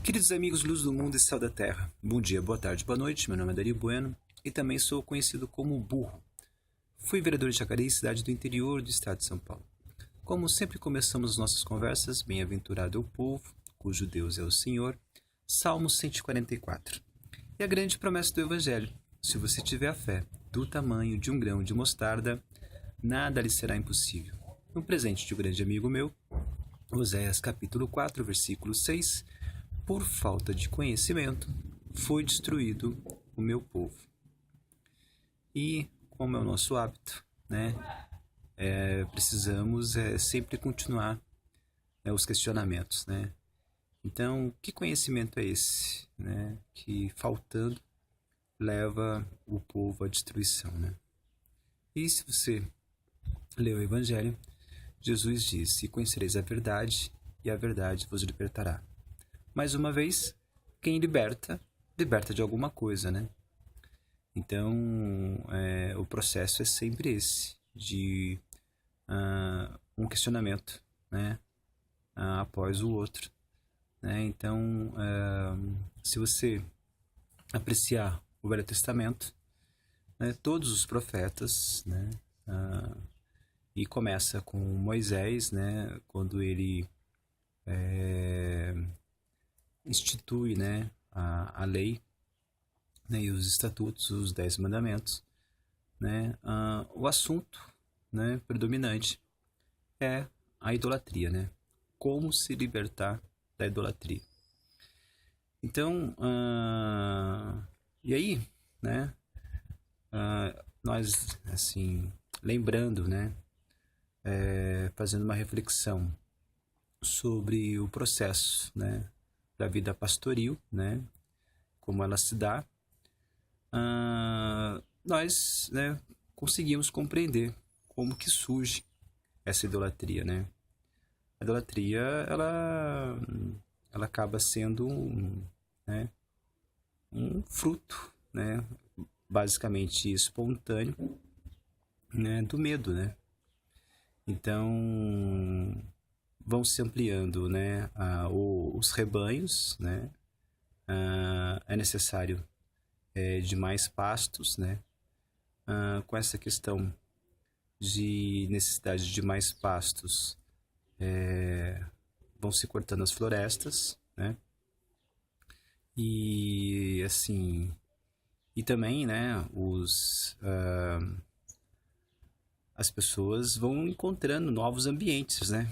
Queridos amigos, luz do mundo e céu da terra, bom dia, boa tarde, boa noite, meu nome é Dario Bueno e também sou conhecido como Burro. Fui vereador de Jacareí, cidade do interior do estado de São Paulo. Como sempre começamos nossas conversas, bem-aventurado é o povo, cujo Deus é o Senhor, Salmo 144. E a grande promessa do Evangelho, se você tiver a fé do tamanho de um grão de mostarda, nada lhe será impossível. Um presente de um grande amigo meu, Oséias capítulo 4, versículo 6, por falta de conhecimento, foi destruído o meu povo. E, como é o nosso hábito, né, precisamos sempre continuar os questionamentos, né? Então, que conhecimento é esse, né, que faltando leva o povo à destruição, né? E se você lê o Evangelho, Jesus diz: "E conhecereis a verdade, e a verdade vos libertará." Mais uma vez, quem liberta, liberta de alguma coisa, né? Então, o processo é sempre esse, de um questionamento, né, após o outro, né? Então, se você apreciar o Velho Testamento, né, todos os profetas, né, e começa com Moisés, né, quando ele institui, né, a lei, né, e os estatutos, os 10 mandamentos, né, o assunto, né, predominante é a idolatria, né? Como se libertar da idolatria. Então, e aí, né, nós, assim, lembrando, né, fazendo uma reflexão sobre o processo, né, da vida pastoril, né, como ela se dá, nós, né, conseguimos compreender como que surge essa idolatria, né? A idolatria, ela acaba sendo né, um fruto, né, basicamente espontâneo, né, do medo, né? Então, vão se ampliando, né, os rebanhos, né? É necessário de mais pastos, né? Com essa questão de necessidade de mais pastos, vão se cortando as florestas, né? E assim, e também, né, as pessoas vão encontrando novos ambientes, né?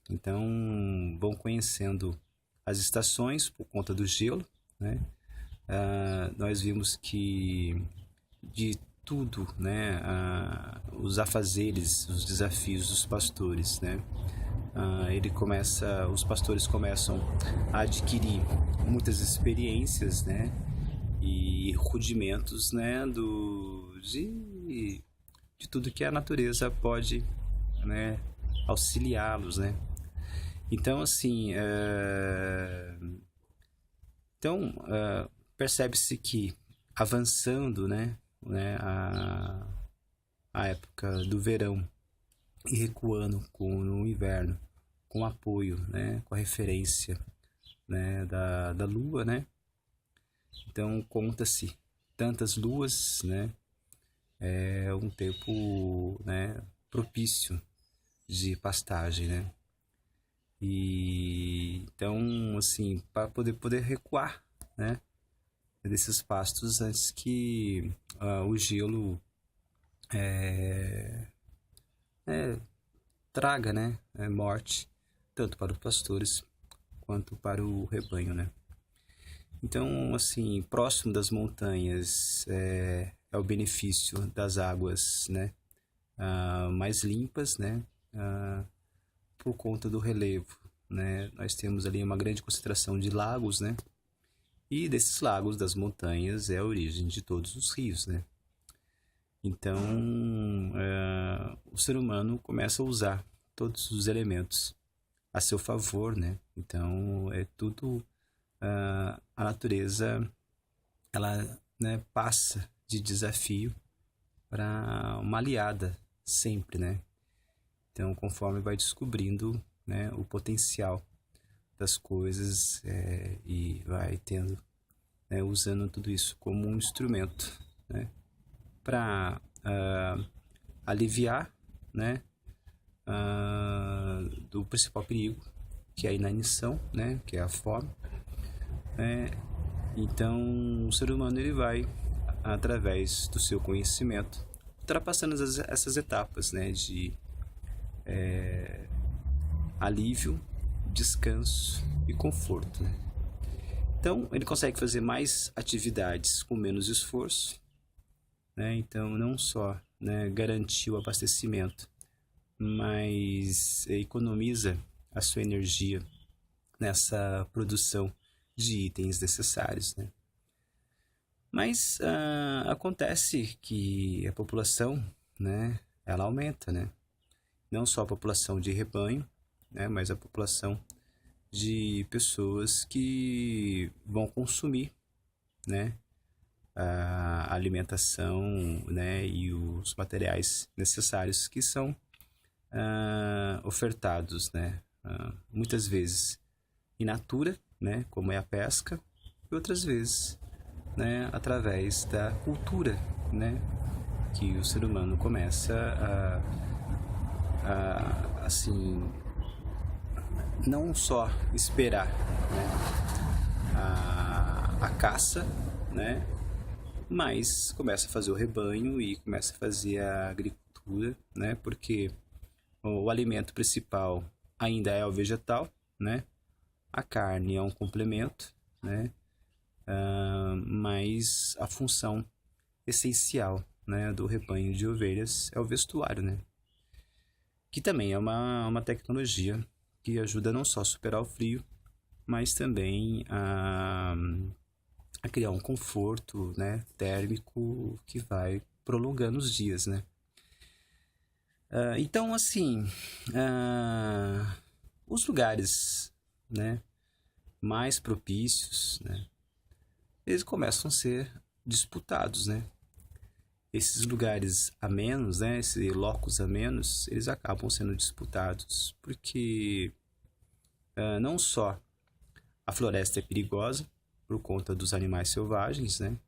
Então, vão conhecendo as estações por conta do gelo, né? Nós vimos que de tudo, né, os afazeres, os desafios dos pastores, né? Os pastores começam a adquirir muitas experiências, né, e rudimentos, né, de tudo que a natureza pode, né, auxiliá-los, né. Então, assim, percebe-se que avançando, né, a época do verão e recuando no inverno, com apoio, né, com a referência, né, da lua, né. Então conta-se tantas luas, né, é um tempo, né, propício de pastagem, né. E então, assim, para poder recuar, né, desses pastos antes que o gelo traga, né, morte tanto para os pastores quanto para o rebanho, né. Então, assim, próximo das montanhas é o benefício das águas, né, mais limpas, né, por conta do relevo, né. Nós temos ali uma grande concentração de lagos, né, e desses lagos, das montanhas, é a origem de todos os rios, né. Então, o ser humano começa a usar todos os elementos a seu favor, né. Então, é tudo, a natureza, ela, né, passa de desafio para uma aliada sempre, né. Então, conforme vai descobrindo, né, o potencial das coisas e vai tendo, né, usando tudo isso como um instrumento, né, para aliviar, né, do principal perigo, que é a inanição, né, que é a fome, né. Então o ser humano ele vai, através do seu conhecimento, ultrapassando essas etapas, né, de alívio, descanso e conforto, né? Então ele consegue fazer mais atividades com menos esforço, né? Então não só, né, garantir o abastecimento, mas economiza a sua energia nessa produção de itens necessários, né? Mas acontece que a população, né, ela aumenta, né? Não só a população de rebanho, né, mas a população de pessoas que vão consumir, né, a alimentação, né, e os materiais necessários que são ofertados, né, muitas vezes in natura, né, como é a pesca, e outras vezes, né, através da cultura, né, que o ser humano começa assim, não só esperar, né, a caça, né, mas começa a fazer o rebanho e começa a fazer a agricultura, né, porque o alimento principal ainda é o vegetal, né, a carne é um complemento, né, mas a função essencial, né, do rebanho de ovelhas é o vestuário, né, que também é uma tecnologia que ajuda não só a superar o frio, mas também a criar um conforto, né, térmico que vai prolongando os dias, né. Então, assim, os lugares, né, mais propícios, né, eles começam a ser disputados, né. Esses lugares a menos, né, esses locos a menos, eles acabam sendo disputados porque não só a floresta é perigosa por conta dos animais selvagens, né,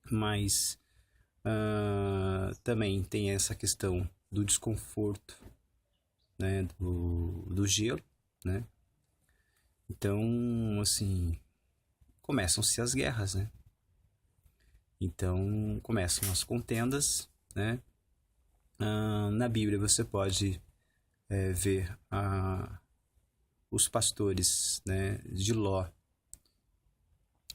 mas também tem essa questão do desconforto, né, do gelo, né. Então, assim, começam-se as guerras, né. Então começam as contendas, né. Na Bíblia você pode ver os pastores, né, de Ló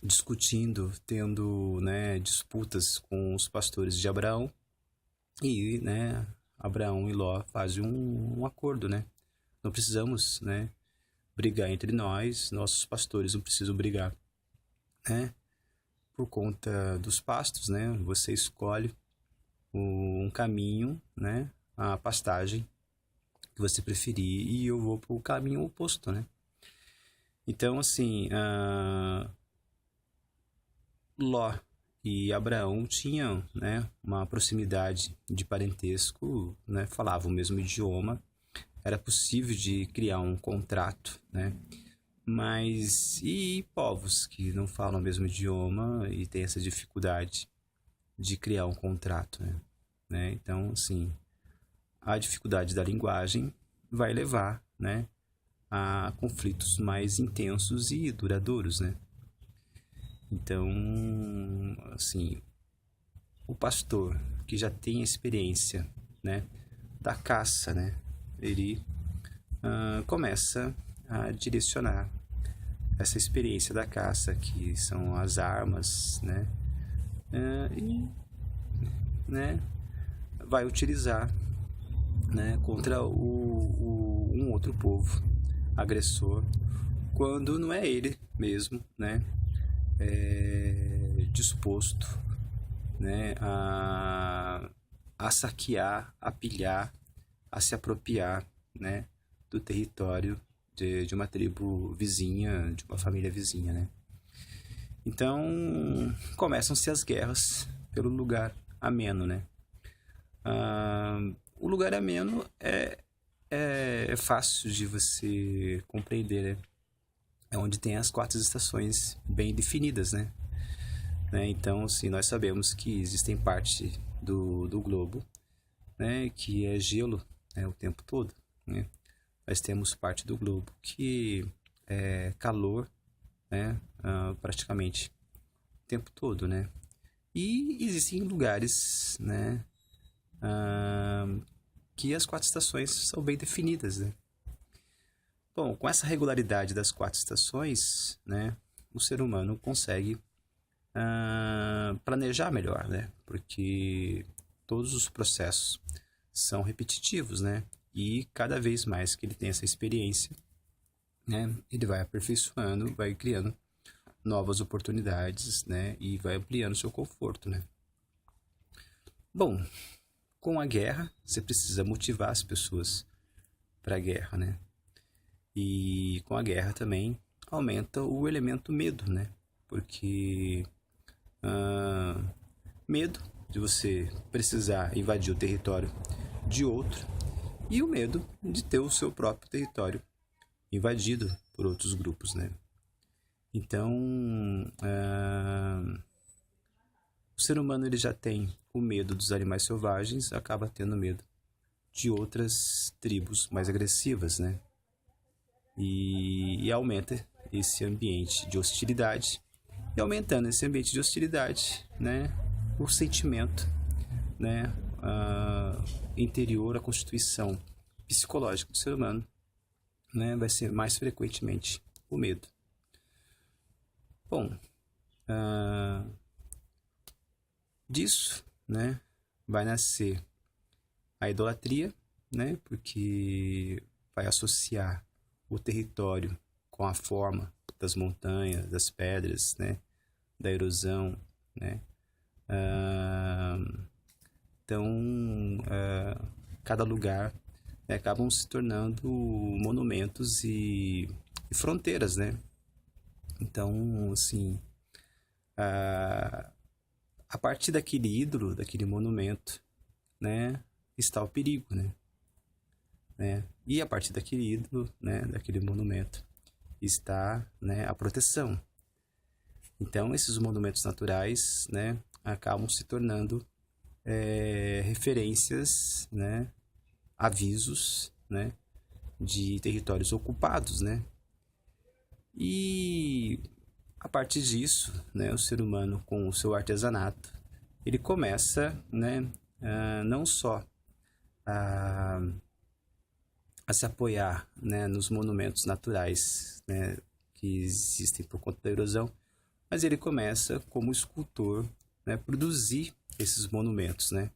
discutindo, tendo, né, disputas com os pastores de Abraão e, né, Abraão e Ló fazem um acordo, né. Não precisamos, né, brigar entre nós, nossos pastores não precisam brigar, né, por conta dos pastos, né. Você escolhe um caminho, né, a pastagem que você preferir e eu vou para o caminho oposto, né. Então, assim, Ló e Abraão tinham, né, uma proximidade de parentesco, né, falavam o mesmo idioma, era possível de criar um contrato, né, mas e povos que não falam o mesmo idioma e tem essa dificuldade de criar um contrato, né? Então, assim, a dificuldade da linguagem vai levar, né, a conflitos mais intensos e duradouros, né? Então, assim, o pastor que já tem experiência, né, da caça, né, ele começa a direcionar essa experiência da caça, que são as armas, né, e, né, vai utilizar, né, contra um outro povo agressor, quando não é ele mesmo, né, disposto, né, a saquear, a pilhar, a se apropriar, né, do território de uma tribo vizinha, de uma família vizinha, né. Então começam-se as guerras pelo lugar ameno, né. O lugar ameno é fácil de você compreender, né? é onde tem as 4 estações bem definidas, né? Então, assim, nós sabemos que existem parte do globo, né, que é gelo, né, o tempo todo, né? Nós temos parte do globo que é calor, né, praticamente o tempo todo, né? E existem lugares, né, que as 4 estações são bem definidas, né? Bom, com essa regularidade das 4 estações, né, o ser humano consegue planejar melhor, né? Porque todos os processos são repetitivos, né? E cada vez mais que ele tem essa experiência, né, ele vai aperfeiçoando, vai criando novas oportunidades, né? E vai ampliando o seu conforto, né? Bom, com a guerra, você precisa motivar as pessoas para a guerra, né? E com a guerra também aumenta o elemento medo, né? Porque medo de você precisar invadir o território de outro e o medo de ter o seu próprio território invadido por outros grupos, né? Então, o ser humano ele já tem o medo dos animais selvagens, acaba tendo medo de outras tribos mais agressivas, né? E aumenta esse ambiente de hostilidade. E aumentando esse ambiente de hostilidade, né, o sentimento, né, interior, a constituição psicológica do ser humano, né, vai ser mais frequentemente o medo. Bom, disso, né, vai nascer a idolatria, né, porque vai associar o território com a forma das montanhas, das pedras, né, da erosão, né. Então, cada lugar, né, acabam se tornando monumentos e fronteiras, né. Então, assim, a partir daquele ídolo, daquele monumento, né, está o perigo, né. E a partir daquele ídolo, né, daquele monumento, está, né, a proteção. Então, esses monumentos naturais, né, acabam se tornando referências, né, avisos, né, de territórios ocupados, né. E a partir disso, né, o ser humano com o seu artesanato, ele começa, né, não só a se apoiar, né, nos monumentos naturais, né, que existem por conta da erosão, mas ele começa como escultor, né, produzir esses monumentos, né,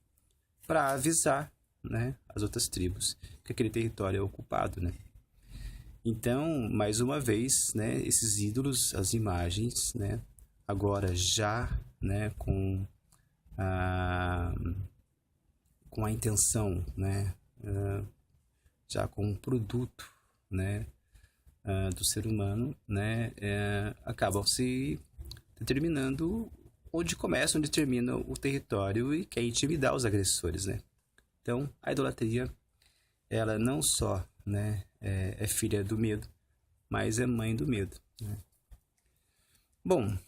para avisar, né, as outras tribos que aquele território é ocupado, né. Então, mais uma vez, né, esses ídolos, as imagens, né, agora já, né, com a intenção, né, já com um produto, né, do ser humano, né, acabam se determinando onde começa, onde termina o território e quer intimidar os agressores, né. Então, a idolatria, ela não só, né, é filha do medo, mas é mãe do medo, né. Bom,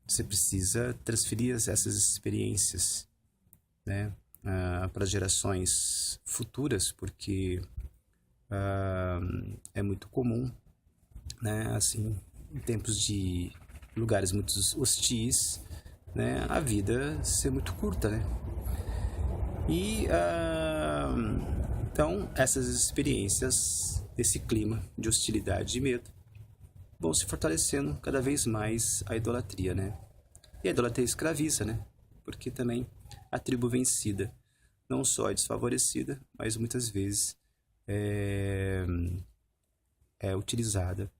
você precisa transferir essas experiências, né, para gerações futuras, porque é muito comum, né, assim, em tempos de lugares muito hostis, né, a vida ser muito curta, né. E então essas experiências, esse clima de hostilidade e medo, vão se fortalecendo cada vez mais a idolatria, né. E a idolatria escraviza, né, porque também a tribo vencida não só é desfavorecida, mas muitas vezes é utilizada,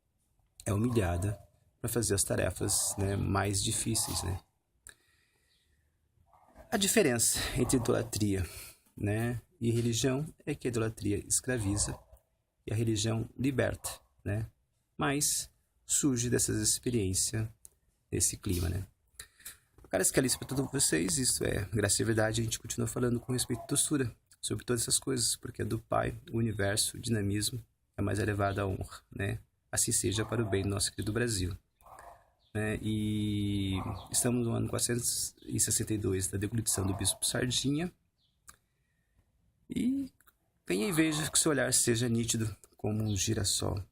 é humilhada para fazer as tarefas, né, mais difíceis, né. A diferença entre idolatria, né, e religião é que a idolatria escraviza e a religião liberta, né, mas surge dessas experiências, desse clima, né. Caras, que é isso para todos vocês, isso é Graça e Verdade. A gente continua falando com respeito à doçura sobre todas essas coisas, porque é do Pai, o universo, o dinamismo, é mais elevada a honra, né. assim seja para o bem do nosso querido Brasil. Né? E estamos no ano 462 da deglutição do Bispo Sardinha. E venha e veja que seu olhar seja nítido como um girassol